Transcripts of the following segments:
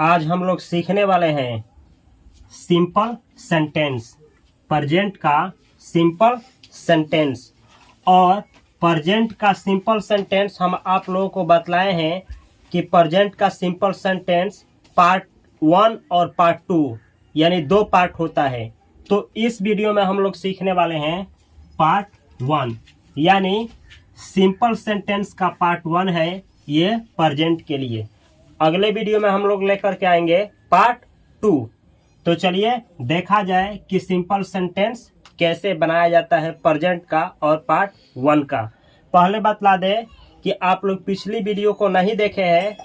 आज हम लोग सीखने वाले हैं सिंपल सेंटेंस, प्रेजेंट का सिंपल सेंटेंस। और प्रेजेंट का सिंपल सेंटेंस हम आप लोगों को बतलाए हैं कि प्रेजेंट का सिंपल सेंटेंस पार्ट 1 और पार्ट 2 यानी 2 पार्ट होता है। तो इस वीडियो में हम लोग सीखने वाले हैं पार्ट 1 यानी सिंपल सेंटेंस का पार्ट 1 है ये प्रेजेंट के लिए। अगले वीडियो में हम लोग लेकर के आएंगे पार्ट 2। तो चलिए देखा जाए कि सिंपल सेंटेंस कैसे बनाया जाता है प्रेजेंट का और पार्ट 1 का। पहले बतला दे कि आप लोग पिछली वीडियो को नहीं देखे हैं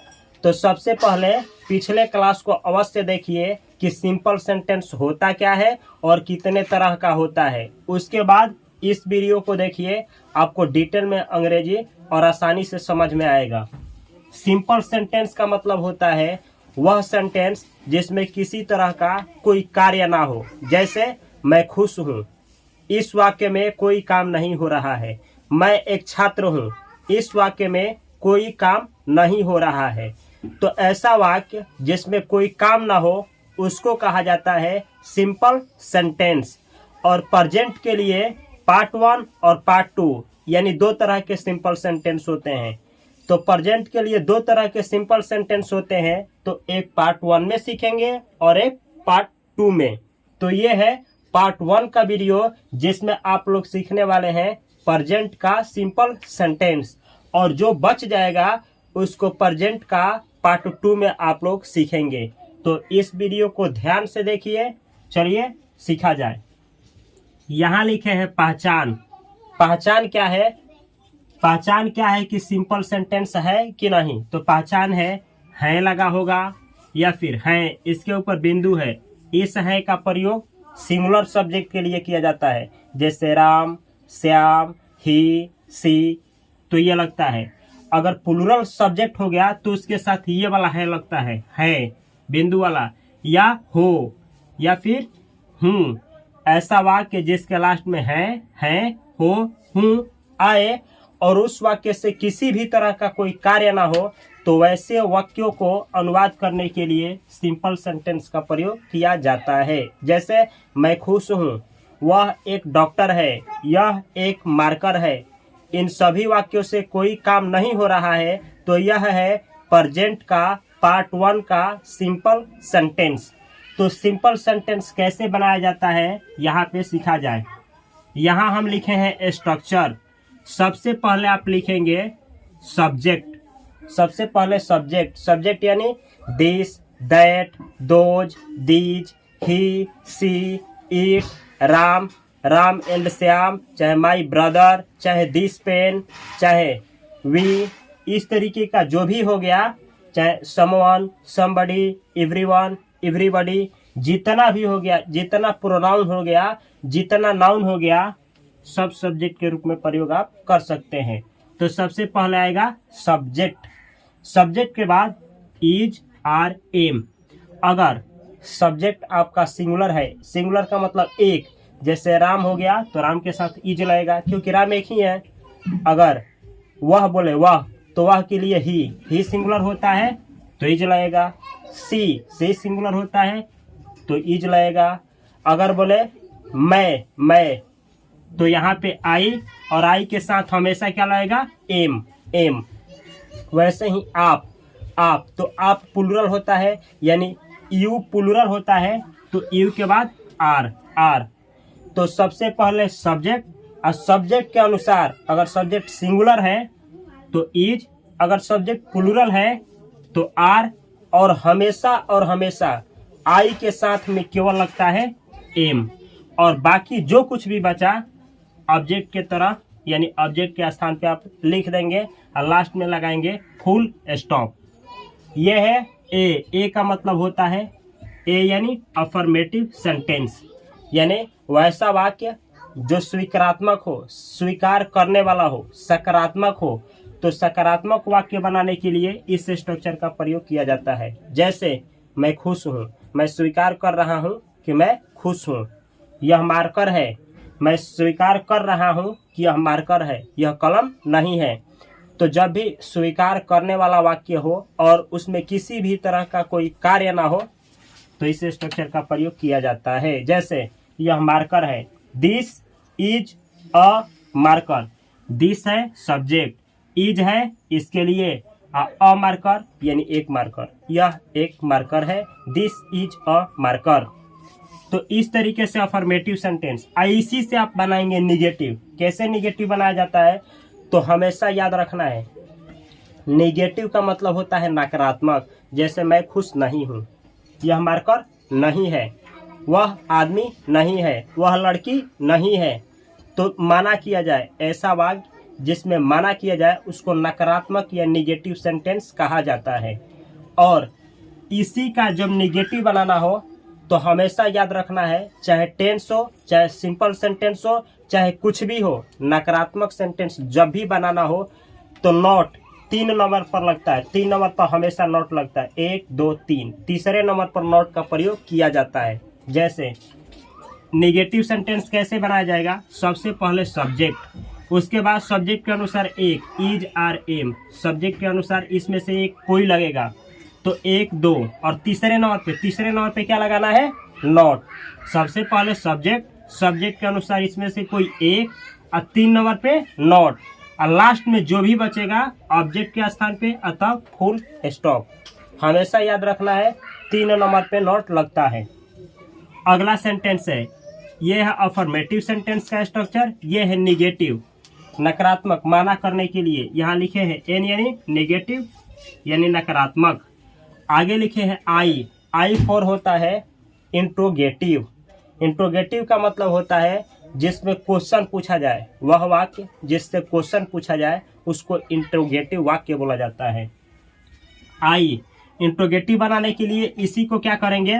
तो सबसे पहले पिछले क्लास को अवश्य देखिए कि सिंपल सेंटेंस होता क्या है और कितने तरह का होता है। उसके बाद इस वीडियो को देखिए, आपको डिटेल में अंग्रेजी और आसानी से समझ में आएगा। सिंपल सेंटेंस का मतलब होता है वह सेंटेंस जिसमें किसी तरह का कोई कार्य ना हो। जैसे मैं खुश हूँ, इस वाक्य में कोई काम नहीं हो रहा है। मैं एक छात्र हूँ, इस वाक्य में कोई काम नहीं हो रहा है। तो ऐसा वाक्य जिसमें कोई काम ना हो उसको कहा जाता है सिंपल सेंटेंस। और प्रेजेंट के लिए पार्ट 1 और पार्ट 2 यानी 2 तरह के सिंपल सेंटेंस होते हैं। तो प्रेजेंट के लिए 2 तरह के सिंपल सेंटेंस होते हैं, तो एक पार्ट 1 में सीखेंगे और एक पार्ट 2 में। तो ये है पार्ट 1 का वीडियो जिसमें आप लोग सीखने वाले हैं प्रेजेंट का सिंपल सेंटेंस, और जो बच जाएगा उसको प्रेजेंट का पार्ट 2 में आप लोग सीखेंगे। तो इस वीडियो को ध्यान से देखिए। चलिए सीखा जाए। यहाँ लिखे हैं पहचान। पहचान क्या है? पहचान क्या है कि सिंपल सेंटेंस है कि नहीं। तो पहचान है लगा होगा या फिर है इसके ऊपर बिंदु है। इस है का प्रयोग सिंगुलर सब्जेक्ट के लिए किया जाता है, जैसे राम, श्याम, ही, सी। तो ये लगता है। अगर प्लूरल सब्जेक्ट हो गया तो उसके साथ ये वाला है लगता है बिंदु वाला, या हो या फिर हूँ। ऐसा वाक्य जिसके लास्ट में है, हो, हूँ आए और उस वाक्य से किसी भी तरह का कोई कार्य ना हो, तो वैसे वाक्यों को अनुवाद करने के लिए सिंपल सेंटेंस का प्रयोग किया जाता है। जैसे मैं खुश हूँ, वह एक डॉक्टर है, यह एक मार्कर है। इन सभी वाक्यों से कोई काम नहीं हो रहा है, तो यह है प्रेजेंट का पार्ट 1 का सिंपल सेंटेंस। तो सिंपल सेंटेंस कैसे बनाया जाता है यहाँ पे सीखा जाए। यहाँ हम लिखे हैं स्ट्रक्चर। सबसे पहले आप लिखेंगे सब्जेक्ट। सबसे पहले सब्जेक्ट यानी this, that, those, these, he, she, it, Ram and Shyam, चाहे माई ब्रदर, चाहे दिस पेन, चाहे वी, इस तरीके का जो भी हो गया, चाहे समवन, समबडी, एवरीवन, एवरीबॉडी, जितना भी हो गया, जितना प्रोनाउन हो गया, जितना नाउन हो गया, सब सब्जेक्ट के रूप में प्रयोग आप कर सकते हैं। तो सबसे पहले आएगा सब्जेक्ट। सब्जेक्ट के बाद इज, आर, एम। अगर सब्जेक्ट आपका सिंगुलर है, सिंगुलर का मतलब एक, जैसे राम हो गया तो राम के साथ इज लगेगा क्योंकि राम एक ही है। अगर वह बोले वह, तो वह के लिए ही सिंगुलर होता है तो इज लगेगा। सी सिंगुलर होता है तो इज लगेगा। अगर बोले मैं, तो यहाँ पे आई, और आई के साथ हमेशा क्या लगेगा? एम। वैसे ही आप, तो आप प्लूरल होता है यानी यू प्लूरल होता है तो यू के बाद आर। तो सबसे पहले सब्जेक्ट, और सब्जेक्ट के अनुसार अगर सब्जेक्ट सिंगुलर है तो इज, अगर सब्जेक्ट प्लूरल है तो आर, और हमेशा आई के साथ में केवल लगता है एम। और बाकी जो कुछ भी बचा ऑब्जेक्ट के तरह यानी ऑब्जेक्ट के स्थान पे आप लिख देंगे और लास्ट में लगाएंगे फुल स्टॉप। ये है ए का मतलब होता है ए यानी अफर्मेटिव सेंटेंस, यानी वैसा वाक्य जो स्वीकारात्मक हो, स्वीकार करने वाला हो, सकारात्मक हो। तो सकारात्मक वाक्य बनाने के लिए इस स्ट्रक्चर का प्रयोग किया जाता है। जैसे मैं खुश हूँ, मैं स्वीकार कर रहा हूँ कि मैं खुश हूँ। यह मार्कर है, मैं स्वीकार कर रहा हूँ कि यह मार्कर है, यह कलम नहीं है। तो जब भी स्वीकार करने वाला वाक्य हो और उसमें किसी भी तरह का कोई कार्य ना हो तो इस स्ट्रक्चर का प्रयोग किया जाता है। जैसे यह मार्कर है, this is a marker. This है सब्जेक्ट, इज है इसके लिए, अ मार्कर यानी एक मार्कर, यह एक मार्कर है, दिस इज अ मार्कर। तो इस तरीके से अफर्मेटिव सेंटेंस, इसी से आप बनाएंगे निगेटिव। कैसे निगेटिव बनाया जाता है तो हमेशा याद रखना है, निगेटिव का मतलब होता है नकारात्मक। जैसे मैं खुश नहीं हूँ, यह मार्कर नहीं है, वह आदमी नहीं है, वह लड़की नहीं है। तो माना किया जाए, ऐसा वाक्य जिसमें माना किया जाए उसको नकारात्मक या निगेटिव सेंटेंस कहा जाता है। और इसी का जब निगेटिव बनाना हो तो हमेशा याद रखना है, चाहे टेंस हो, चाहे सिंपल सेंटेंस हो, चाहे कुछ भी हो, नकारात्मक सेंटेंस जब भी बनाना हो तो नॉट 3 नंबर पर लगता है। 3 नंबर पर हमेशा नॉट लगता है, 1 2 3, तीसरे नंबर पर नॉट का प्रयोग किया जाता है। जैसे निगेटिव सेंटेंस कैसे बनाया जाएगा, सबसे पहले सब्जेक्ट, उसके बाद सब्जेक्ट के अनुसार एक, इज आर एम, सब्जेक्ट के अनुसार इसमें से एक कोई लगेगा तो 1 2, और तीसरे नंबर पे क्या लगाना है, नॉट। सबसे पहले सब्जेक्ट, सब्जेक्ट के अनुसार इसमें से कोई एक, और 3 नंबर पे नॉट, और लास्ट में जो भी बचेगा ऑब्जेक्ट के स्थान पे अतः फुल स्टॉप। हमेशा याद रखना है 3 नंबर पे नॉट लगता है। अगला सेंटेंस है, ये है अफर्मेटिव सेंटेंस का स्ट्रक्चर, ये है निगेटिव, नकारात्मक माना करने के लिए यहाँ लिखे हैं एन यानी नेगेटिव यानी नकारात्मक। आगे लिखे हैं आई फॉर होता है इंट्रोगेटिव। इंट्रोगेटिव का मतलब होता है जिसमें क्वेश्चन पूछा जाए, वह वाक्य जिससे क्वेश्चन पूछा जाए उसको इंट्रोगेटिव वाक्य बोला जाता है। आई इंट्रोगेटिव बनाने के लिए इसी को क्या करेंगे,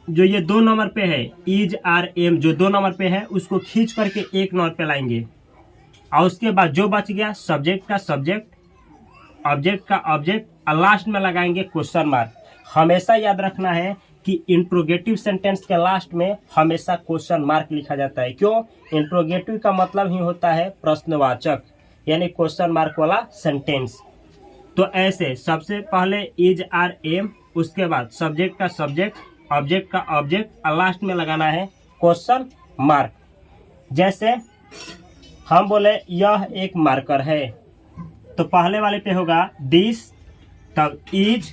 जो ये 2 नंबर पे है इज आर एम, जो 2 नंबर पे है उसको खींच करके 1 नंबर पे लाएंगे, और उसके बाद जो बच गया सब्जेक्ट का सब्जेक्ट, ऑब्जेक्ट का ऑब्जेक्ट, और लास्ट में लगाएंगे क्वेश्चन मार्क। हमेशा याद रखना है कि इंट्रोगेटिव सेंटेंस के लास्ट में हमेशा क्वेश्चन मार्क लिखा जाता है। क्यों, इंट्रोगेटिव का मतलब ही होता है प्रश्नवाचक यानी क्वेश्चन मार्क वाला सेंटेंस। तो ऐसे सबसे पहले इज आर एम, उसके बाद सब्जेक्ट का सब्जेक्ट, ऑब्जेक्ट का ऑब्जेक्ट, और लास्ट में लगाना है क्वेश्चन मार्क। जैसे हम बोले यह एक मार्कर है, तो पहले वाले पे होगा दिस, तब इज,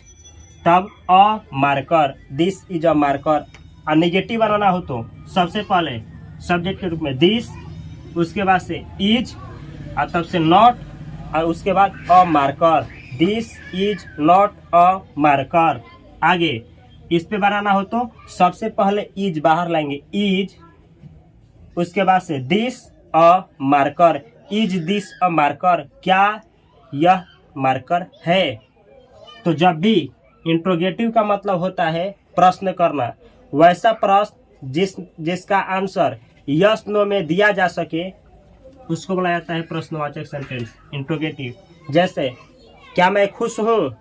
तब a marker, this is a marker. और निगेटिव बनाना हो तो सबसे पहले सब्जेक्ट के रूप में दिस, उसके बाद से इज, और तब से नॉट, और उसके बाद a marker, this is not a marker. आगे इस पे बनाना हो तो सबसे पहले इज बाहर लाएंगे, इज, उसके बाद से this a marker, is this a marker, क्या यह मार्कर है। तो जब भी इंट्रोगेटिव का मतलब होता है प्रश्न करना, वैसा प्रश्न जिसका आंसर यस नो में दिया जा सके उसको बोला जाता है प्रश्नवाचक सेंटेंस, इंट्रोगेटिव। जैसे क्या मैं खुश हूँ,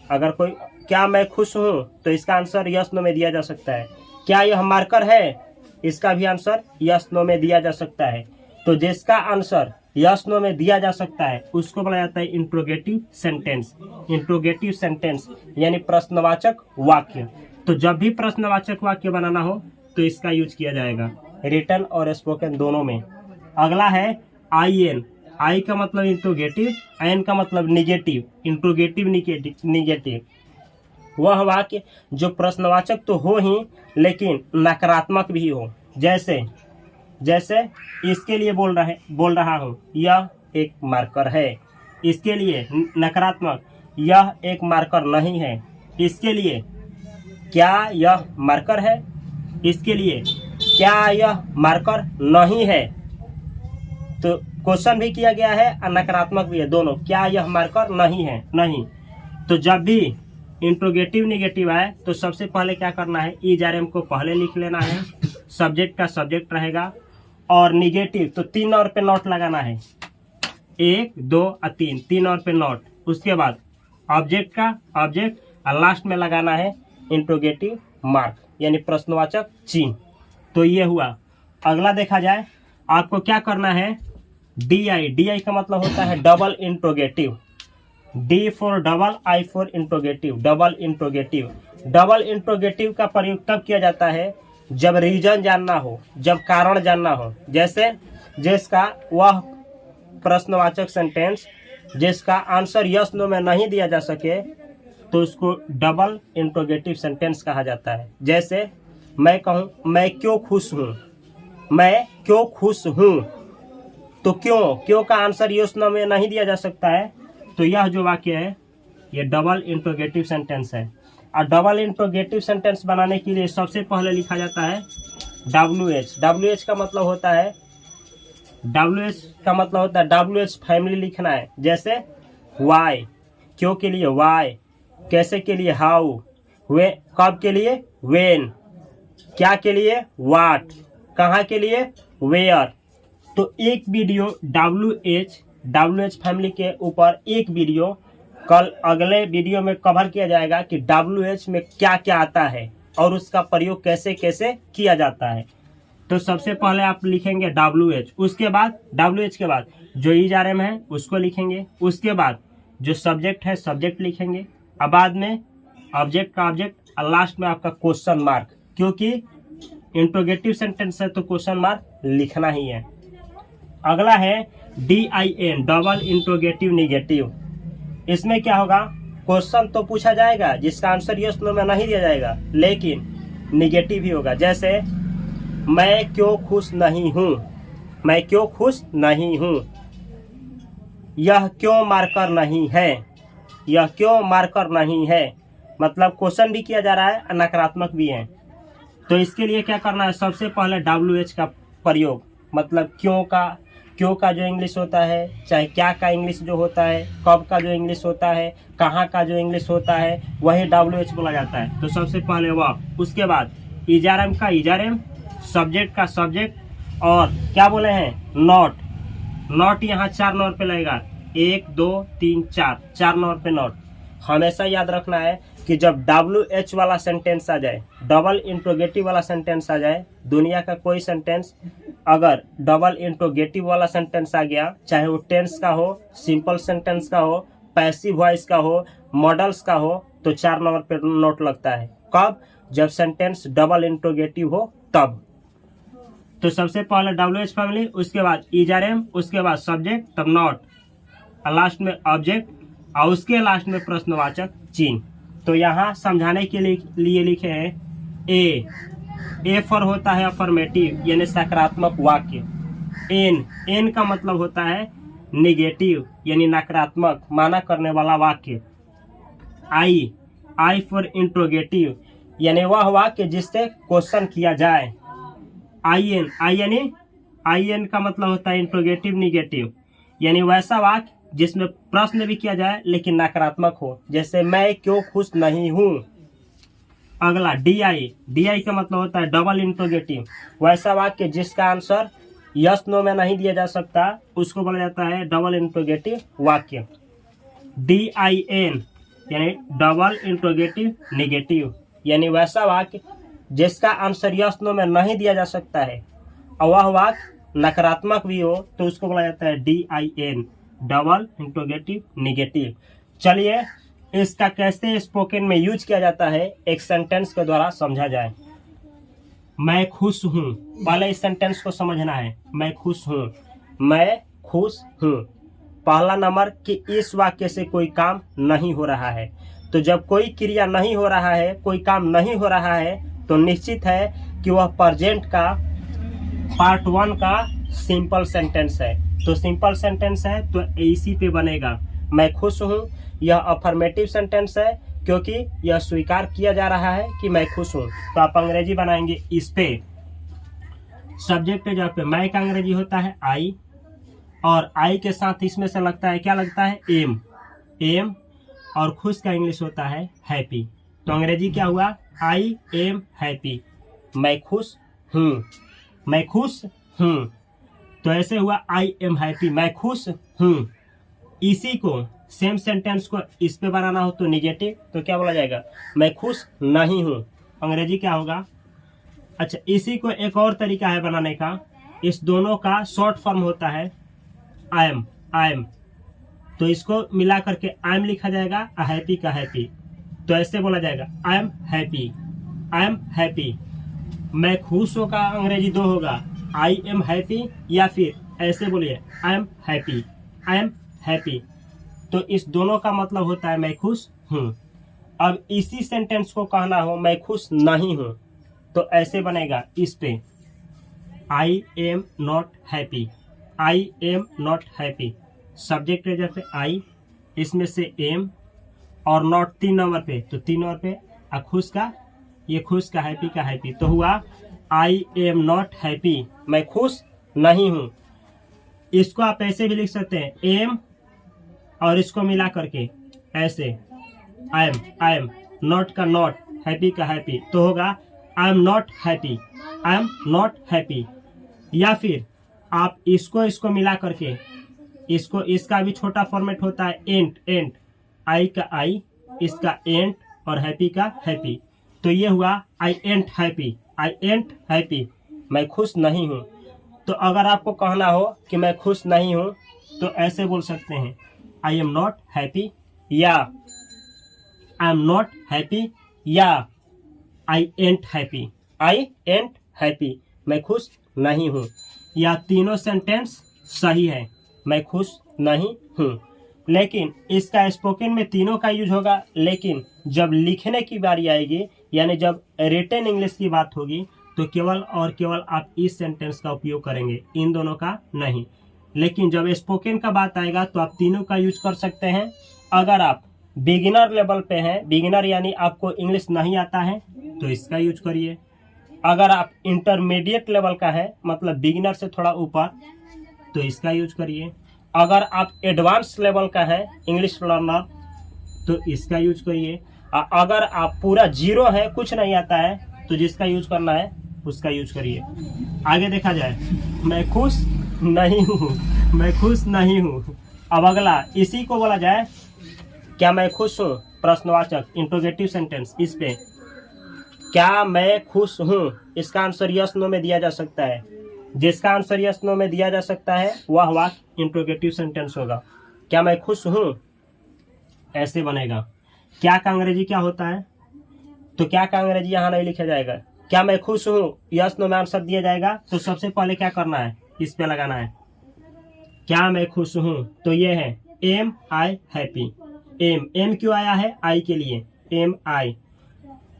अगर कोई क्या मैं खुश हूँ तो इसका आंसर यस नो में दिया जा सकता है। क्या यह मार्कर है, इसका भी आंसर यस नो में दिया जा सकता है। तो जिसका आंसर यस नो में दिया जा सकता है उसको बोला जाता है इंट्रोगेटिव सेंटेंस। इंट्रोगेटिव सेंटेंस यानी प्रश्नवाचक वाक्य। तो जब भी प्रश्नवाचक वाक्य बनाना हो तो इसका यूज किया जाएगा, रिटन और स्पोकन दोनों में। अगला है आई एन। आई का मतलब इंट्रोगेटिव, एन का मतलब निगेटिव। इंट्रोगेटिव निगेटिव वह वाक्य जो प्रश्नवाचक तो हो ही लेकिन नकारात्मक भी हो। जैसे इसके लिए बोल रहा हूँ यह एक मार्कर है, इसके लिए नकारात्मक यह एक मार्कर नहीं है, इसके लिए क्या यह मार्कर है, इसके लिए क्या यह मार्कर नहीं है। तो क्वेश्चन भी किया गया है और नकारात्मक भी है, दोनों। क्या यह मार्कर नहीं है, नहीं। तो जब भी इंट्रोगेटिव निगेटिव आए तो सबसे पहले क्या करना है, इज आर एम को पहले लिख लेना है, सब्जेक्ट का सब्जेक्ट रहेगा, और निगेटिव तो 3 और पे नॉट लगाना है, 1 2 और 3 और पे नॉट। उसके बाद ऑब्जेक्ट का ऑब्जेक्ट, और लास्ट में लगाना है इंट्रोगेटिव मार्क यानी प्रश्नवाचक चिन्ह। तो ये हुआ। अगला देखा जाए, आपको क्या करना है, DI का मतलब होता है double interrogative. D for double, I for interrogative, double interrogative. Double interrogative का प्रयोग तब किया जाता है जब रीजन जानना हो, जब कारण जानना हो। जैसे जिसका वह प्रश्नवाचक सेंटेंस जिसका आंसर यस नो में नहीं दिया जा सके तो उसको डबल इंट्रोगेटिव सेंटेंस कहा जाता है। जैसे मैं कहूँ मैं क्यों खुश हूँ, मैं क्यों खुश हूँ, तो क्यों का आंसर यस नो में नहीं दिया जा सकता है, तो यह जो वाक्य है ये डबल इंट्रोगेटिव सेंटेंस है। और डबल इंट्रोगेटिव सेंटेंस बनाने के लिए सबसे पहले लिखा जाता है WH। WH का मतलब होता है WH फैमिली लिखना है। जैसे वाई, क्यों के लिए वाई, कैसे के लिए हाउ, वे कब के लिए वेन, क्या के लिए व्हाट, कहाँ के लिए वेयर। तो एक वीडियो WH फैमिली के ऊपर एक वीडियो कल अगले वीडियो में कवर किया जाएगा कि WH में क्या क्या आता है और उसका प्रयोग कैसे कैसे किया जाता है। तो सबसे पहले आप लिखेंगे WH, उसके बाद WH के बाद जो ERM है उसको लिखेंगे, उसके बाद जो सब्जेक्ट है सब्जेक्ट लिखेंगे, और बाद में ऑब्जेक्ट का ऑब्जेक्ट, और लास्ट में आपका क्वेश्चन मार्क, क्योंकि इंट्रोगेटिव सेंटेंस है तो क्वेश्चन मार्क लिखना ही है। अगला है DIN, डबल इंट्रोगेटिव निगेटिव। इसमें क्या होगा, क्वेश्चन तो पूछा जाएगा जिसका आंसर यस नो में नहीं दिया जाएगा, लेकिन निगेटिव ही होगा। जैसे मैं क्यों खुश नहीं हूँ, मैं क्यों खुश नहीं हूँ, यह क्यों मार्कर नहीं है, यह क्यों मार्कर नहीं है। मतलब क्वेश्चन भी किया जा रहा है और नकारात्मक भी है। तो इसके लिए क्या करना है, सबसे पहले WH का प्रयोग, मतलब क्यों का जो इंग्लिश होता है, चाहे क्या का इंग्लिश जो होता है, कब का जो इंग्लिश होता है, कहाँ का जो इंग्लिश होता है, वही WH बोला जाता है। तो सबसे पहले वह, उसके बाद ERM का ERM, सब्जेक्ट का सब्जेक्ट, और क्या बोले हैं नॉट यहाँ 4 नंबर पे लगेगा, 1 2 3 4 नंबर पे नॉट। हमेशा याद रखना है कि जब WH वाला सेंटेंस आ जाए, डबल इंट्रोगेटिव वाला सेंटेंस आ जाए, दुनिया का कोई सेंटेंस अगर डबल इंट्रोगेटिव वाला सेंटेंस आ गया, चाहे वो टेंस का हो, सिंपल सेंटेंस का हो, पैसिव वॉइस का हो, मॉडल्स का हो, तो 4 नंबर पे नोट लगता है। कब, जब सेंटेंस डबल इंट्रोगेटिव हो तब। तो सबसे पहले WH फैमिली, उसके बाद ERM, उसके बाद सब्जेक्ट, तब नॉट, और लास्ट में ऑब्जेक्ट, और उसके लास्ट में प्रश्नवाचक चिन्ह। तो यहाँ समझाने के लिए लिखे हैं ए फॉर होता है अफर्मेटिव यानी सकारात्मक वाक्य। एन का मतलब होता है निगेटिव यानी नकारात्मक माना करने वाला वाक्य। आई फॉर इंट्रोगेटिव यानी वह वाक्य जिससे क्वेश्चन किया जाए। आई एन का मतलब होता है इंट्रोगेटिव निगेटिव यानी वैसा वाक्य जिसमें प्रश्न भी किया जाए लेकिन नकारात्मक हो, जैसे मैं क्यों खुश नहीं हूँ। अगला DI का मतलब होता है डबल इंट्रोगेटिव, वैसा वाक्य जिसका आंसर यस नो में नहीं दिया जा सकता, उसको बोला जाता है डबल इंट्रोगेटिव वाक्य। DIN यानी डबल इंट्रोगेटिव निगेटिव यानी वैसा वाक्य जिसका आंसर यस नो में नहीं दिया जा सकता है और वह वाक्य नकारात्मक भी हो, तो उसको बोला जाता है DIN, डबल इंट्रोगेटिव निगेटिव। चलिए इसका कैसे स्पोकन में यूज किया जाता है एक सेंटेंस के द्वारा समझा जाए। मैं खुश हूँ, पहले इस सेंटेंस को समझना है। मैं खुश हूँ, मैं खुश हूँ। पहला नंबर कि इस वाक्य से कोई काम नहीं हो रहा है। तो जब कोई क्रिया नहीं हो रहा है, कोई काम नहीं हो रहा है, तो निश्चित है कि वह प्रेजेंट का पार्ट 1 का सिंपल सेंटेंस है। तो सिंपल सेंटेंस है तो इसी पे बनेगा। मैं खुश हूँ, यह अफर्मेटिव सेंटेंस है क्योंकि यह स्वीकार किया जा रहा है कि मैं खुश हूँ। तो आप अंग्रेजी बनाएंगे इस पे। सब्जेक्ट के जगह पे मैं का अंग्रेजी होता है आई, और आई के साथ इसमें से लगता है क्या लगता है एम, और खुश का इंग्लिश होता है हैप्पी। तो अंग्रेजी क्या हुआ, आई एम हैप्पी, मैं खुश हूँ, मैं खुश हूँ। तो ऐसे हुआ आई एम हैप्पी, मैं खुश हूँ। इसी को सेम सेंटेंस को इस पे बनाना हो तो निगेटिव, तो क्या बोला जाएगा, मैं खुश नहीं हूँ। अंग्रेजी क्या होगा। अच्छा, इसी को एक और तरीका है बनाने का। इस दोनों का शॉर्ट फॉर्म होता है आई एम, तो इसको मिला करके आई एम लिखा जाएगा, हैप्पी का हैप्पी, तो ऐसे बोला जाएगा I am happy, I am happy. मैं खुश हूँ का अंग्रेजी दो होगा, आई एम हैप्पी, या फिर ऐसे बोलिए I am happy, I am happy. तो इस दोनों का मतलब होता है मैं खुश हूँ। अब इसी सेंटेंस को कहना हो मैं खुश नहीं हूँ, तो ऐसे बनेगा इस पे, I am not happy, I am not happy. Subject है जैसे आई, इसमें से एम और नॉट 3 नंबर पे, तो 3 नंबर पे खुश का, ये खुश का हैप्पी का हैप्पी, तो हुआ आई एम नॉट हैप्पी, मैं खुश नहीं हूँ। इसको आप ऐसे भी लिख सकते हैं एम और इसको मिला करके ऐसे आई एम, नॉट का नॉट, हैप्पी का हैप्पी, तो होगा I am not happy, I am not happy. या फिर आप इसको मिला करके, इसको, इसका भी छोटा फॉर्मेट होता है एंट, आई का आई, इसका एंट और हैप्पी का हैप्पी, तो ये हुआ आई एंट हैप्पी, आई एंट हैप्पी, मैं खुश नहीं हूँ। तो अगर आपको कहना हो कि मैं खुश नहीं हूँ, तो ऐसे बोल सकते हैं आई एम नॉट हैप्पी, या आई एम नॉट हैप्पी, या आई एंट हैप्पी, आई एंट हैप्पी, मैं खुश नहीं हूँ। या तीनों सेंटेंस सही है, मैं खुश नहीं हूँ। लेकिन इसका स्पोकन में तीनों का यूज होगा, लेकिन जब लिखने की बारी आएगी, यानी जब रिटन इंग्लिश की बात होगी, तो केवल और केवल आप इस सेंटेंस का उपयोग करेंगे, इन दोनों का नहीं। लेकिन जब स्पोकन का बात आएगा तो आप तीनों का यूज कर सकते हैं। अगर आप बिगिनर लेवल पे हैं, बिगिनर यानी आपको इंग्लिश नहीं आता है, तो इसका यूज करिए। अगर आप इंटरमीडिएट लेवल का है, मतलब बिगिनर से थोड़ा ऊपर, तो इसका यूज करिए। अगर आप एडवांस लेवल का है इंग्लिश लर्नर, तो इसका यूज करिए। अगर आप पूरा जीरो है, कुछ नहीं आता है, तो जिसका यूज करना है उसका यूज करिए। आगे देखा जाए, मैं खुश नहीं हूँ, मैं खुश नहीं हूँ। अब अगला इसी को बोला जाए, क्या मैं खुश हूँ, प्रश्नवाचक इंट्रोगेटिव सेंटेंस। इस पे क्या मैं खुश हूँ, इसका आंसर यस नो में दिया जा सकता है। जिसका आंसर यस नो में दिया जा सकता है वह वाक्य इंट्रोगेटिव सेंटेंस होगा। क्या मैं खुश हूँ, ऐसे बनेगा। क्या का अंग्रेजी क्या होता है, तो क्या का अंग्रेजी यहाँ नहीं लिखा जाएगा। क्या मैं खुश हूँ, यस नो में आंसर दिया जाएगा, तो सबसे पहले क्या करना है, इस पे लगाना है क्या मैं खुश हूँ, तो ये है एम आई हैप्पी। एम क्यों आया है, आई के लिए, एम आई।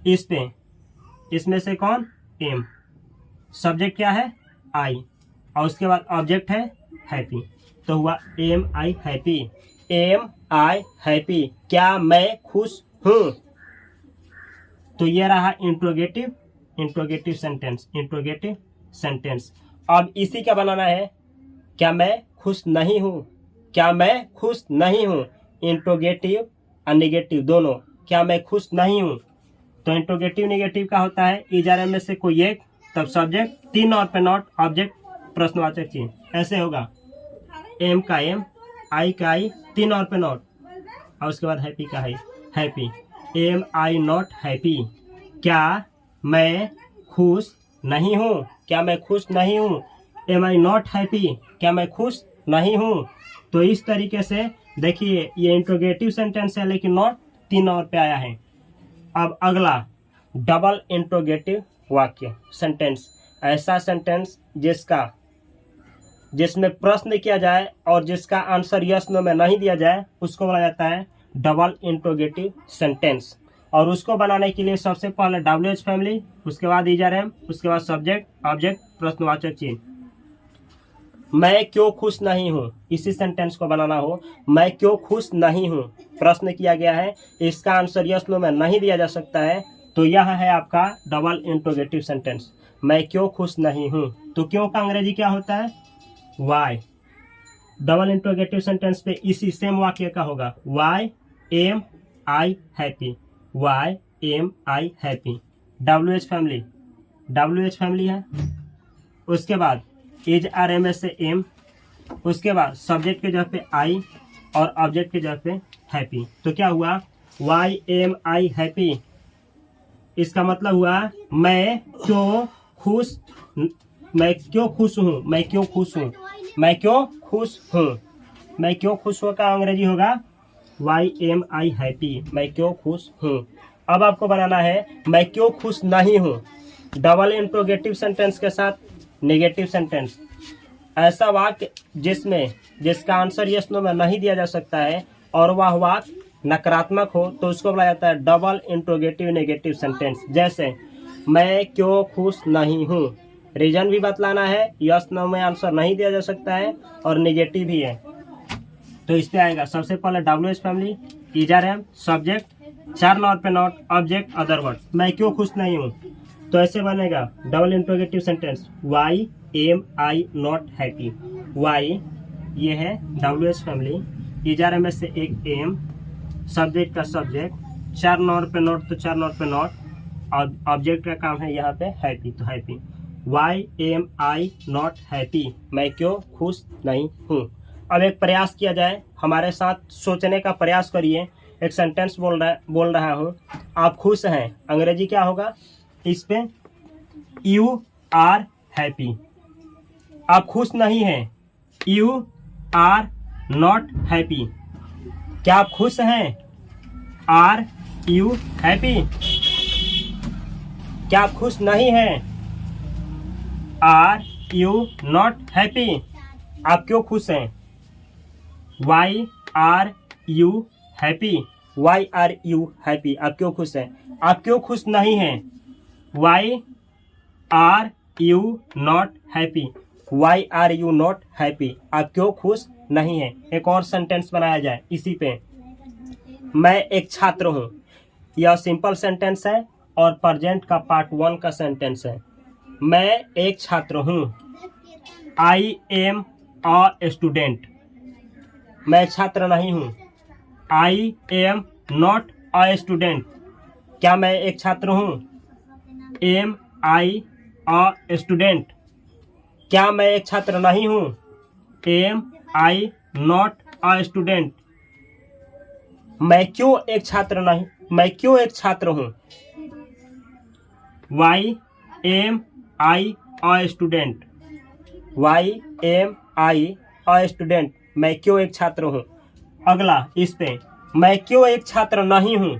इस पे, इसमें से कौन, एम, सब्जेक्ट क्या है, आई, और उसके बाद ऑब्जेक्ट है हैप्पी, तो हुआ M I happy, am I happy, क्या मैं खुश हूँ। तो ये रहा इंट्रोगेटिव सेंटेंस, इंट्रोगेटिव सेंटेंस। अब इसी का बनाना है, क्या मैं खुश नहीं हूँ, क्या मैं खुश नहीं हूँ, इंट्रोगेटिव और निगेटिव दोनों, क्या मैं खुश नहीं हूँ। तो इंट्रोगेटिव निगेटिव का होता है इजारे में से कोई एक, तब सब्जेक्ट, 3 और पे नॉट, ऑब्जेक्ट, प्रश्नवाचक चिन्ह, ऐसे होगा। एम का एम, आई का आई, 3 और पे नॉट, और उसके बाद हैप्पी का है happy. Am I not happy, क्या मैं खुश नहीं हूँ, क्या मैं खुश नहीं हूँ। एम आई नॉट हैप्पी, क्या मैं खुश नहीं हूँ। तो इस तरीके से देखिए, ये इंट्रोगेटिव सेंटेंस है, लेकिन नॉट 3 और पे आया है। अब अगला डबल इंट्रोगेटिव वाक्य सेंटेंस, ऐसा सेंटेंस जिसमें प्रश्न किया जाए और जिसका आंसर यस नो में नहीं दिया जाए, उसको बोला जाता है डबल इंट्रोगेटिव सेंटेंस। और उसको बनाने के लिए सबसे पहले WH फैमिली, उसके बाद इजरएम, उसके बाद सब्जेक्ट, ऑब्जेक्ट, प्रश्नवाचक चिन्ह। मैं क्यों खुश नहीं हूँ, इसी सेंटेंस को बनाना हो, मैं क्यों खुश नहीं हूँ, प्रश्न किया गया है, इसका आंसर यस नो में नहीं दिया जा सकता है, तो यह है आपका डबल इंट्रोगेटिव सेंटेंस, मैं क्यों खुश नहीं हूँ। तो क्यों का अंग्रेजी क्या होता है, वाई। डबल इंट्रोगेटिव सेंटेंस पे इसी सेम वाक्य का होगा, Y am I happy, why am I happy. WH family है। उसके बाद इज आर एम एस से एम, उसके बाद सब्जेक्ट के जगह पे आई और ऑब्जेक्ट के जगह पे हैप्पी। तो क्या हुआ, वाई एम आई हैप्पी, इसका मतलब हुआ मैं क्यों खुश हूँ, मैं क्यों खुश हूँ। मैं क्यों खुश हूँ। मैं क्यों खुश हूँ का अंग्रेजी होगा वाई एम आई हैप्पी। मैं क्यों खुश हूँ। अब आपको बनाना है मैं क्यों खुश नहीं हूँ। डबल इंट्रोगेटिव सेंटेंस के साथ नेगेटिव सेंटेंस। ऐसा वाक्य जिसका आंसर यस नो में नहीं दिया जा सकता है और वह वाक्य नकारात्मक हो तो उसको बोला जाता है डबल इंट्रोगेटिव नेगेटिव सेंटेंस। जैसे मैं क्यों खुश नहीं हूँ, रीजन भी बतलाना है, यस नो में आंसर नहीं दिया जा सकता है और नेगेटिव भी है। तो इस पे आएगा सबसे पहले WH family, is are am, subject, 4 not पे नॉट, ऑब्जेक्ट, अदर वर्ड्स। मैं क्यों खुश नहीं हूँ तो ऐसे बनेगा double interrogative sentence why am I not happy. Why ये है WH फैमिली, इजर एम से एक एम, सब्जेक्ट का सब्जेक्ट, 4 नॉट पे नॉट तो 4 नॉट पे नॉट, ऑब्जेक्ट का काम है यहाँ पे हैप्पी तो happy. Why am I not happy, मैं क्यों खुश नहीं हूँ। अब एक प्रयास किया जाए, हमारे साथ सोचने का प्रयास करिए। एक सेंटेंस बोल रहा हूँ, आप खुश हैं, अंग्रेजी क्या होगा इस पे यू आर हैप्पी। आप खुश नहीं हैं, यू आर नॉट हैप्पी। क्या आप खुश हैं, आर यू हैप्पी। क्या आप खुश नहीं हैं, आर यू नॉट हैप्पी। आप क्यों खुश हैं, why are you happy. Why are you happy, आप क्यों खुश हैं। आप क्यों खुश नहीं हैं, why are you not happy. Why are you not happy, आप क्यों खुश नहीं हैं। एक और सेंटेंस बनाया जाए इसी पे, मैं एक छात्र हूँ। यह सिंपल सेंटेंस है और प्रेजेंट का पार्ट 1 का सेंटेंस है। मैं एक छात्र हूँ, आई एम अ स्टूडेंट। मैं छात्र नहीं हूँ, I am not a student. क्या मैं एक छात्र हूँ, एम आई अ स्टूडेंट। क्या मैं एक छात्र नहीं हूँ, am I not a student. मैं क्यों एक छात्र नहीं, मैं क्यों एक छात्र हूँ, why am I a student. Why am I a student, मैं क्यों एक छात्र हूँ। अगला इस पे, मैं क्यों एक छात्र नहीं हूँ,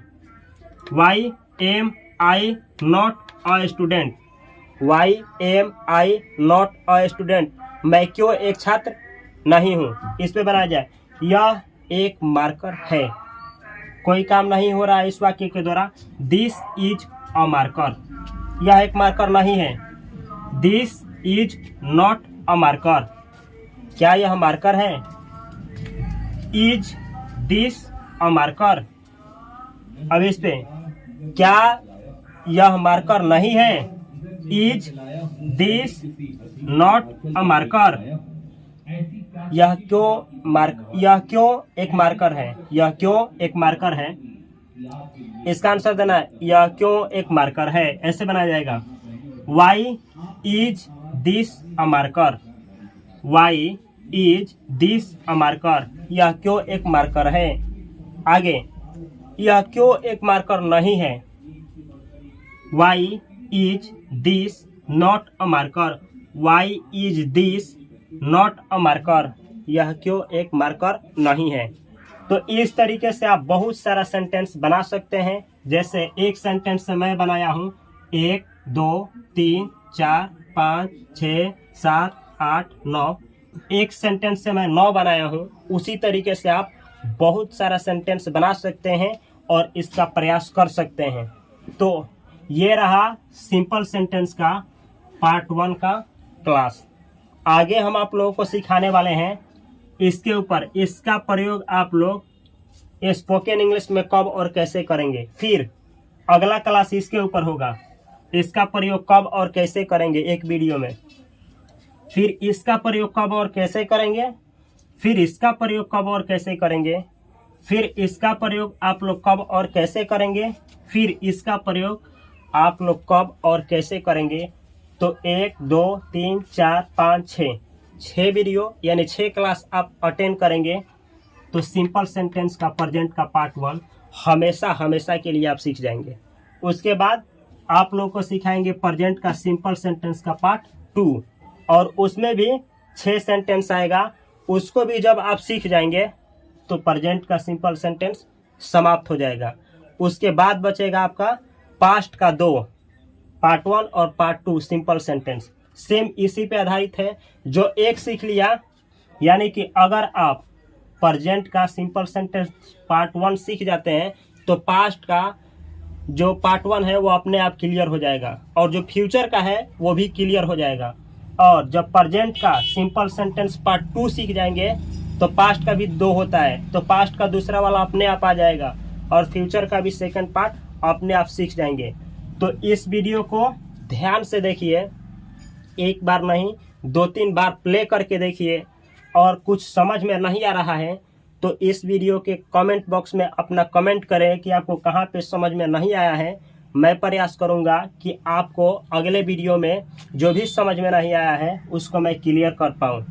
why am I not a student. Why am I not a student, मैं क्यों एक छात्र नहीं हूँ। इस पे बनाया जाए, यह एक मार्कर है। कोई काम नहीं हो रहा है इस वाक्य के द्वारा, दिस इज अ मार्कर। यह एक मार्कर नहीं है, this is not a marker. क्या यह मार्कर है, इज दिस अ मार्कर। अब इस पे, क्या यह मार्कर नहीं है, is this not a marker. यह क्यों एक मार्कर है, यह क्यों एक मार्कर है। इसका आंसर देना है, यह क्यों एक मार्कर है। ऐसे बनाया जाएगा, why is this a marker. Why is this a marker, यह क्यों एक मार्कर है। आगे, यह क्यों एक मार्कर नहीं है, why is this not a marker. Why is this not a marker, यह क्यों एक मार्कर नहीं है। तो इस तरीके से आप बहुत सारा सेंटेंस बना सकते हैं। जैसे एक सेंटेंस से मैं बनाया हूँ 1 2 3 4 5 6 7 8 9। एक सेंटेंस से मैं 9 बनाया हूँ। उसी तरीके से आप बहुत सारा सेंटेंस बना सकते हैं और इसका प्रयास कर सकते हैं। तो ये रहा सिंपल सेंटेंस का पार्ट 1 का क्लास। आगे हम आप लोगों को सिखाने वाले हैं इसके ऊपर, इसका प्रयोग आप लोग स्पोकन इंग्लिश में कब और कैसे करेंगे। फिर अगला क्लास इसके ऊपर होगा, इसका प्रयोग कब और कैसे करेंगे एक वीडियो में। फिर इसका प्रयोग कब और कैसे करेंगे, फिर इसका प्रयोग कब और कैसे करेंगे, फिर इसका प्रयोग आप लोग कब और कैसे करेंगे, फिर इसका प्रयोग आप लोग कब और कैसे करेंगे। तो 1 2 3 4 5 6 वीडियो यानी 6 क्लास आप अटेंड करेंगे तो सिंपल सेंटेंस का प्रेजेंट का पार्ट 1 हमेशा हमेशा के लिए आप सीख जाएंगे। उसके बाद आप लोगों को सिखाएंगे प्रेजेंट का सिंपल सेंटेंस का पार्ट 2 और उसमें भी 6 सेंटेंस आएगा, उसको भी जब आप सीख जाएंगे तो प्रेजेंट का सिंपल सेंटेंस समाप्त हो जाएगा। उसके बाद बचेगा आपका पास्ट का 2, पार्ट 1 और पार्ट 2 सिंपल सेंटेंस, सेम इसी पे आधारित है। जो एक सीख लिया, यानी कि अगर आप प्रेजेंट का सिंपल सेंटेंस पार्ट 1 सीख जाते हैं तो पास्ट का जो पार्ट 1 है वो अपने आप क्लियर हो जाएगा, और जो फ्यूचर का है वो भी क्लियर हो जाएगा। और जब प्रेजेंट का सिंपल सेंटेंस पार्ट 2 सीख जाएंगे तो पास्ट का भी 2 होता है, तो पास्ट का दूसरा वाला अपने आप आ जाएगा, और फ्यूचर का भी सेकंड पार्ट अपने आप सीख जाएंगे। तो इस वीडियो को ध्यान से देखिए, एक बार नहीं 2-3 बार प्ले करके देखिए, और कुछ समझ में नहीं आ रहा है तो इस वीडियो के कमेंट बॉक्स में अपना कमेंट करें कि आपको कहाँ पे समझ में नहीं आया है। मैं प्रयास करूँगा कि आपको अगले वीडियो में जो भी समझ में नहीं आया है उसको मैं क्लियर कर पाऊँ।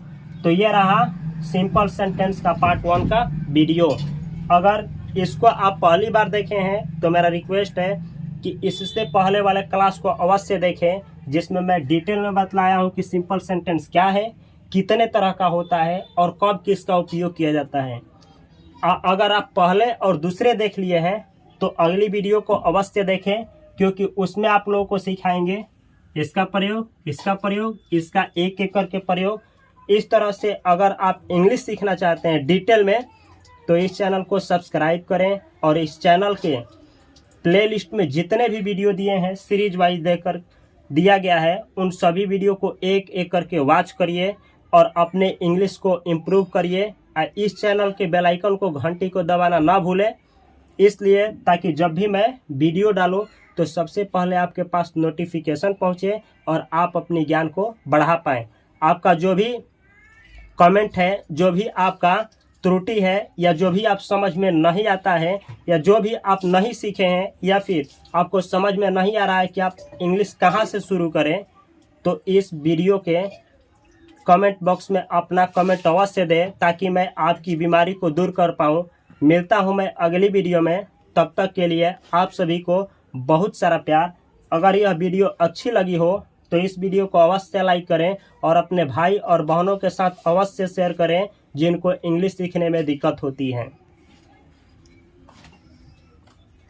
तो ये रहा सिंपल सेंटेंस का पार्ट 1 का वीडियो। अगर इसको आप पहली बार देखे हैं तो मेरा रिक्वेस्ट है कि इससे पहले वाले क्लास को अवश्य देखें, जिसमें मैं डिटेल में बतलाया हूँ कि सिंपल सेंटेंस क्या है, कितने तरह का होता है और कब किसका उपयोग किया जाता है। अगर आप पहले और दूसरे देख लिए हैं तो अगली वीडियो को अवश्य देखें, क्योंकि उसमें आप लोगों को सिखाएंगे इसका प्रयोग, इसका प्रयोग, इसका एक एक करके प्रयोग। इस तरह से अगर आप इंग्लिश सीखना चाहते हैं डिटेल में तो इस चैनल को सब्सक्राइब करें, और इस चैनल के प्लेलिस्ट में जितने भी वीडियो दिए हैं सीरीज वाइज देकर दिया गया है, उन सभी वीडियो को एक एक करके वॉच करिए और अपने इंग्लिश को इम्प्रूव करिए। इस चैनल के बेल आइकन को, घंटी को दबाना ना भूलें, इसलिए ताकि जब भी मैं वीडियो डालूं तो सबसे पहले आपके पास नोटिफिकेशन पहुंचे और आप अपनी ज्ञान को बढ़ा पाएँ। आपका जो भी कमेंट है, जो भी आपका त्रुटि है, या जो भी आप समझ में नहीं आता है, या जो भी आप नहीं सीखे हैं, या फिर आपको समझ में नहीं आ रहा है कि आप इंग्लिश कहाँ से शुरू करें, तो इस वीडियो के कमेंट बॉक्स में अपना कमेंट अवश्य दें ताकि मैं आपकी बीमारी को दूर कर पाऊँ। मिलता हूँ मैं अगली वीडियो में, तब तक के लिए आप सभी को बहुत सारा प्यार। अगर यह वीडियो अच्छी लगी हो तो इस वीडियो को अवश्य लाइक करें और अपने भाई और बहनों के साथ अवश्य शेयर करें जिनको इंग्लिश सीखने में दिक्कत होती है।